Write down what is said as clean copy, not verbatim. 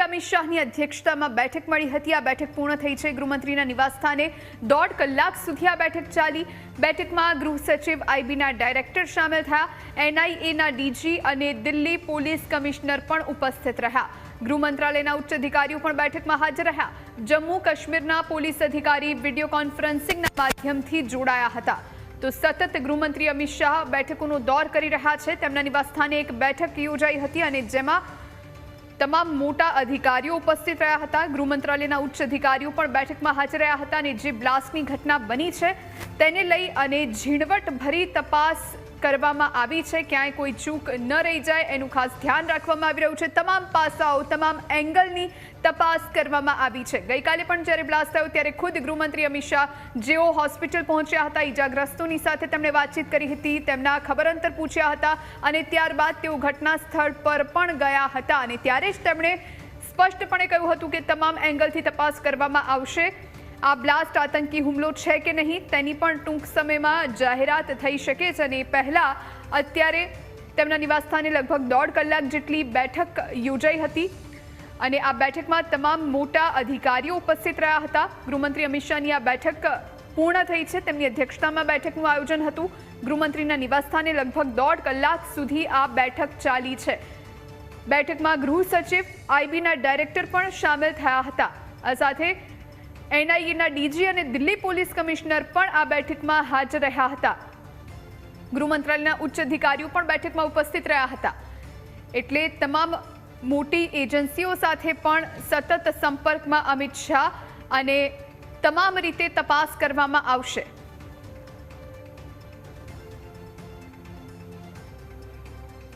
અમિત શાહની અધ્યક્ષતામાં બેઠક મળી હતી। આ બેઠક પૂર્ણ થઈ છે। ગૃહમંત્રીના નિવાસસ્થાને 1.5 કલાક સુધી આ બેઠક ચાલી। બેઠકમાં ગૃહ સચિવ આઈબીના ડાયરેક્ટર સામેલ થયા। એનઆઈએના ડીજી અને દિલ્હી પોલીસ કમિશનર પણ ઉપસ્થિત રહ્યા। ગૃહ મંત્રાલયના ઉચ્ચ અધિકારીઓ પણ બેઠકમાં હાજર રહ્યા। જમ્મુ કાશ્મીરના પોલીસ અધિકારી વિડીયો કોન્ફરન્સિંગના માધ્યમથી જોડાયા હતા। તો સતત ગૃહમંત્રી અમિત શાહ બેઠકોનો દોર કરી રહ્યા છે। તેમના નિવાસસ્થાને એક બેઠક યોજાઈ હતી અને જેમાં તમામ મોટા અધિકારીઓ ઉપસ્થિત રહ્યા હતા। ગૃહ મંત્રાલયના ઉચ્ચ અધિકારીઓ પણ બેઠકમાં હાજર રહ્યા હતા અને જે બ્લાસ્ટની ઘટના બની છે તેને લઈ અને ઝીણવટભરી તપાસ કરવામાં આવી છે। ક્યાંય કોઈ ચૂક ન રહી જાય એનું ખાસ ધ્યાન રાખવામાં આવી રહ્યું છે। તમામ પાસાઓ, તમામ એંગલની તપાસ કરવામાં આવી છે। ગઈકાલે પણ જ્યારે બ્લાસ્ટ થયો ત્યારે ખુદ ગૃહમંત્રી અમિત શાહ જેઓ હોસ્પિટલ પહોંચ્યા હતા, ઈજાગ્રસ્તોની સાથે તેમણે વાતચીત કરી હતી, તેમના ખબરઅંતર પૂછ્યા હતા અને ત્યારબાદ તેઓ ઘટના સ્થળ પર પણ ગયા હતા અને ત્યારે જ તેમણે સ્પષ્ટપણે કહ્યું હતું કે તમામ એંગલથી તપાસ કરવામાં આવશે। આ બ્લાસ્ટ આતંકી હુમલો છે કે નહીં તેની પણ ટૂંક સમયમાં જાહેરાત થઈ શકે છે અને પહેલા અત્યારે તેમના નિવાસસ્થાને લગભગ 1.5 કલાક જેટલી બેઠક યોજાઈ હતી અને આ બેઠકમાં તમામ મોટા અધિકારીઓ ઉપસ્થિત રહ્યા હતા। ગૃહમંત્રી અમિત શાહની આ બેઠક પૂર્ણ થઈ છે। તેમની અધ્યક્ષતામાં બેઠકનું આયોજન હતું। ગૃહમંત્રીના નિવાસસ્થાને લગભગ 1.5 કલાક સુધી આ બેઠક ચાલી છે। બેઠકમાં ગૃહ સચિવ આઈબીના ડાયરેક્ટર પણ સામેલ થયા હતા। આ સાથે એનઆઈએના ડીજી અને દિલ્હી પોલીસ કમિશનર પણ આ બેઠકમાં હાજર રહ્યા હતા। ગૃહ મંત્રાલયના ઉચ્ચ અધિકારીઓ પણ બેઠકમાં ઉપસ્થિત રહ્યા હતા। એટલે તમામ મોટી એજન્સીઓ સાથે પણ સતત સંપર્કમાં અમિત શાહ અને તમામ રીતે તપાસ કરવામાં આવશે।